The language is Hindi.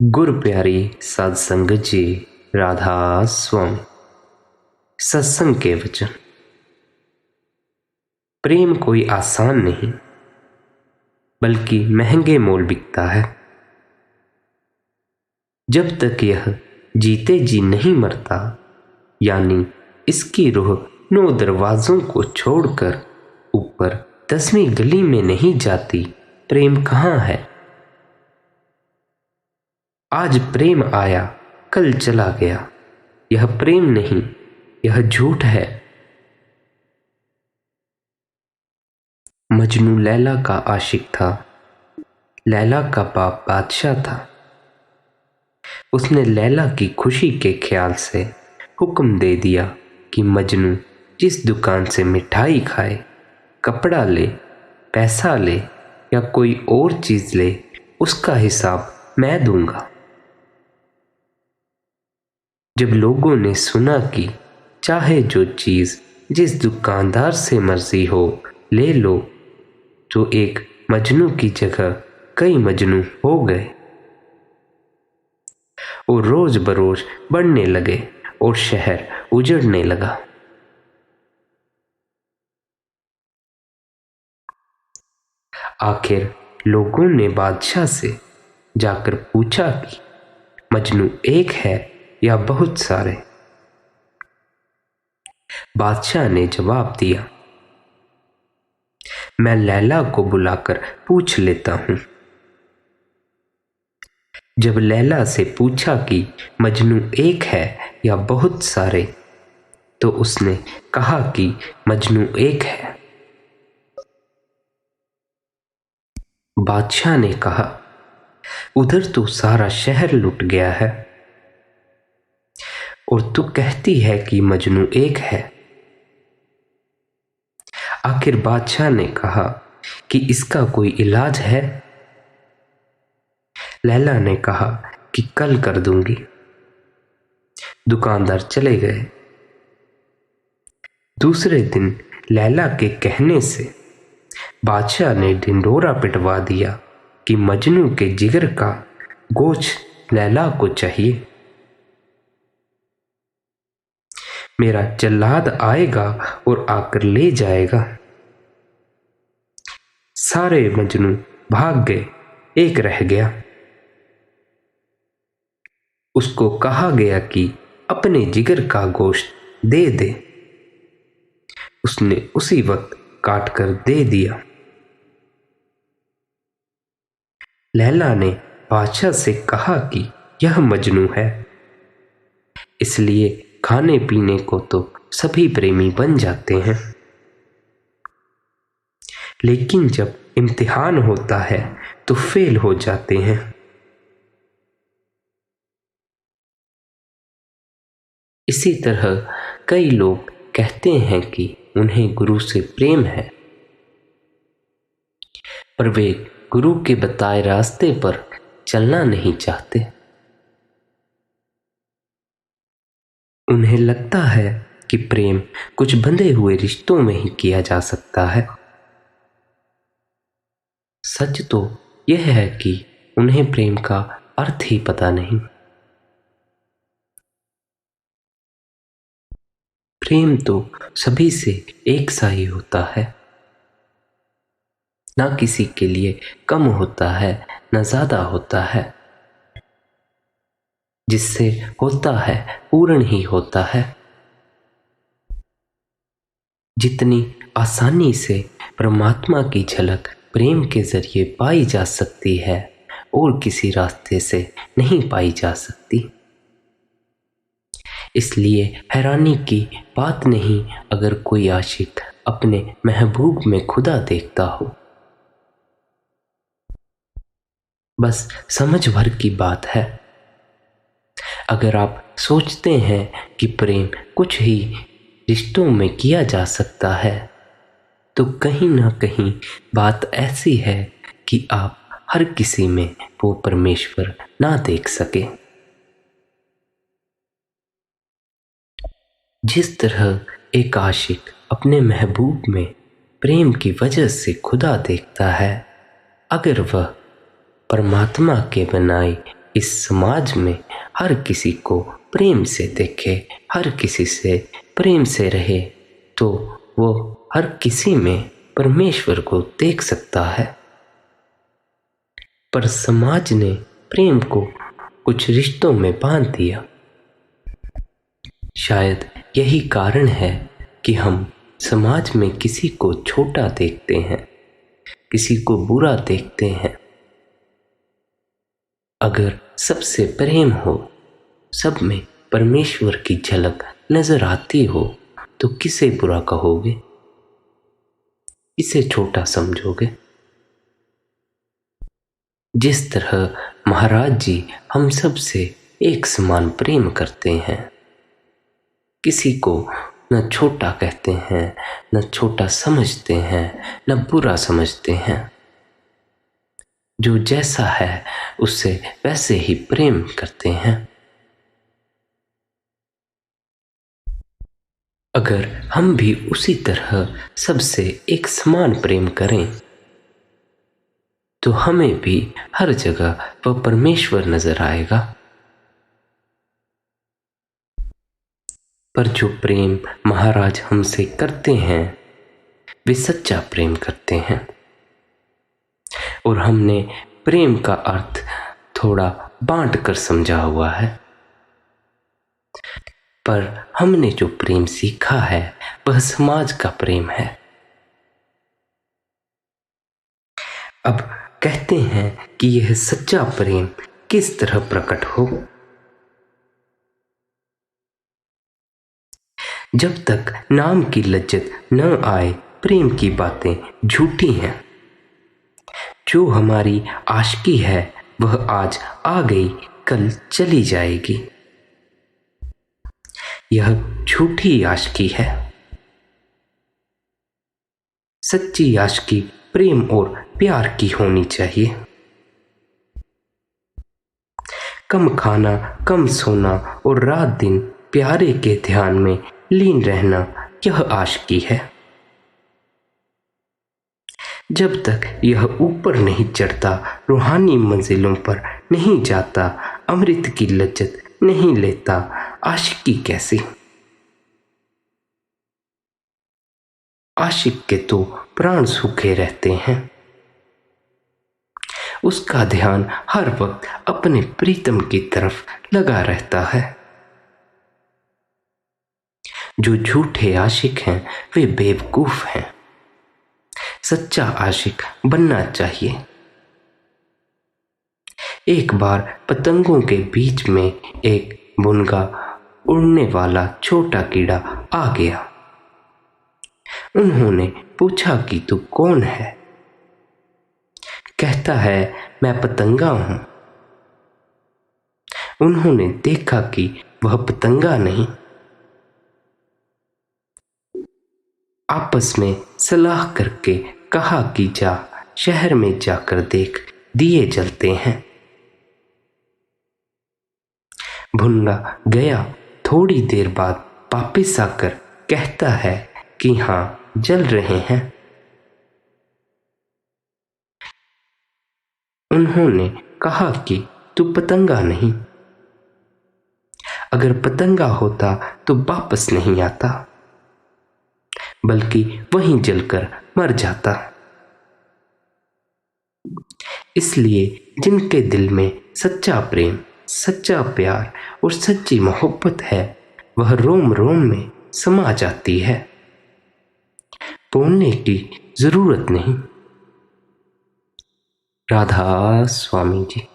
गुरु प्यारी साध संगत जी, राधा स्वम। सत्संग के वचन। प्रेम कोई आसान नहीं बल्कि महंगे मोल बिकता है। जब तक यह जीते जी नहीं मरता, यानी इसकी रूह 9 दरवाजों को छोड़कर ऊपर 10वीं गली में नहीं जाती, प्रेम कहाँ है। आज प्रेम आया, कल चला गया। यह प्रेम नहीं, यह झूठ है। मजनू लैला का आशिक था। लैला का बाप बादशाह था। उसने लैला की खुशी के ख्याल से हुक्म दे दिया कि मजनू जिस दुकान से मिठाई खाए, कपड़ा ले, पैसा ले या कोई और चीज ले, उसका हिसाब मैं दूंगा। जब लोगों ने सुना कि चाहे जो चीज जिस दुकानदार से मर्जी हो ले लो, तो एक मजनू की जगह कई मजनू हो गए और रोज बरोज बढ़ने लगे और शहर उजड़ने लगा। आखिर लोगों ने बादशाह से जाकर पूछा कि मजनू एक है या बहुत सारे। बादशाह ने जवाब दिया, मैं लैला को बुलाकर पूछ लेता हूं। जब लैला से पूछा कि मजनू एक है या बहुत सारे, तो उसने कहा कि मजनू एक है। बादशाह ने कहा, उधर तो सारा शहर लुट गया है और तू कहती है कि मजनू एक है। आखिर बादशाह ने कहा कि इसका कोई इलाज है। लैला ने कहा कि कल कर दूंगी। दुकानदार चले गए। दूसरे दिन लैला के कहने से बादशाह ने ढिंढोरा पिटवा दिया कि मजनू के जिगर का गोश्त लैला को चाहिए। मेरा जल्लाद आएगा और आकर ले जाएगा। सारे मजनू भाग गए, एक रह गया। उसको कहा गया कि अपने जिगर का गोश्त दे दे। उसने उसी वक्त काट कर दे दिया। लैला ने बादशाह से कहा कि यह मजनू है, इसलिए खाने पीने को तो सभी प्रेमी बन जाते हैं, लेकिन जब इम्तिहान होता है तो फेल हो जाते हैं। इसी तरह कई लोग कहते हैं कि उन्हें गुरु से प्रेम है, पर वे गुरु के बताए रास्ते पर चलना नहीं चाहते। उन्हें लगता है कि प्रेम कुछ बंधे हुए रिश्तों में ही किया जा सकता है। सच तो यह है कि उन्हें प्रेम का अर्थ ही पता नहीं। प्रेम तो सभी से एक सा ही होता है, ना किसी के लिए कम होता है ना ज्यादा होता है। जिससे होता है पूर्ण ही होता है। जितनी आसानी से परमात्मा की झलक प्रेम के जरिए पाई जा सकती है और किसी रास्ते से नहीं पाई जा सकती। इसलिए हैरानी की बात नहीं अगर कोई आशिक अपने महबूब में खुदा देखता हो। बस समझ भर की बात है। अगर आप सोचते हैं कि प्रेम कुछ ही रिश्तों में किया जा सकता है, तो कहीं ना कहीं बात ऐसी है कि आप हर किसी में वो परमेश्वर ना देख सके। जिस तरह एक आशिक अपने महबूब में प्रेम की वजह से खुदा देखता है, अगर वह परमात्मा के बनाए इस समाज में हर किसी को प्रेम से देखे, हर किसी से प्रेम से रहे, तो वो हर किसी में परमेश्वर को देख सकता है। पर समाज ने प्रेम को कुछ रिश्तों में बांध दिया। शायद यही कारण है कि हम समाज में किसी को छोटा देखते हैं, किसी को बुरा देखते हैं। अगर सबसे प्रेम हो, सब में परमेश्वर की झलक नजर आती हो, तो किसे बुरा कहोगे, किसे छोटा समझोगे? जिस तरह महाराज जी हम सब से एक समान प्रेम करते हैं, किसी को न छोटा कहते हैं, न छोटा समझते हैं, न बुरा समझते हैं। जो जैसा है उससे वैसे ही प्रेम करते हैं। अगर हम भी उसी तरह सबसे एक समान प्रेम करें, तो हमें भी हर जगह वह परमेश्वर नजर आएगा। पर जो प्रेम महाराज हमसे करते हैं, वे सच्चा प्रेम करते हैं। और हमने प्रेम का अर्थ थोड़ा बांट कर समझा हुआ है, पर हमने जो प्रेम सीखा है वह समाज का प्रेम है। अब कहते हैं कि यह सच्चा प्रेम किस तरह प्रकट हो। जब तक नाम की लज्जत न आए, प्रेम की बातें झूठी हैं। जो हमारी आशिकी है वह आज आ गई, कल चली जाएगी। यह झूठी आशिकी है। सच्ची आशिकी प्रेम और प्यार की होनी चाहिए। कम खाना, कम सोना और रात दिन प्यारे के ध्यान में लीन रहना, यह आशिकी है। जब तक यह ऊपर नहीं चढ़ता, रूहानी मंजिलों पर नहीं जाता, अमृत की लज्जत नहीं लेता, आशिकी कैसी? आशिक के तो प्राण सूखे रहते हैं। उसका ध्यान हर वक्त अपने प्रीतम की तरफ लगा रहता है। जो झूठे आशिक हैं वे बेवकूफ हैं। सच्चा आशिक बनना चाहिए। एक बार पतंगों के बीच में एक बुनगा उड़ने वाला छोटा कीड़ा आ गया। उन्होंने पूछा कि तू कौन है? कहता है मैं पतंगा हूं। उन्होंने देखा कि वह पतंगा नहीं। आपस में सलाह करके कहा कि जा शहर में जाकर देख, दिए जलते हैं। भुनगा गया। थोड़ी देर बाद वापिस आकर कहता है कि हाँ जल रहे हैं। उन्होंने कहा कि तू पतंगा नहीं। अगर पतंगा होता तो वापस नहीं आता, बल्कि वहीं जलकर मर जाता। इसलिए जिनके दिल में सच्चा प्रेम, सच्चा प्यार और सच्ची मोहब्बत है, वह रोम रोम में समा जाती है। बोलने की जरूरत नहीं। राधा स्वामी जी।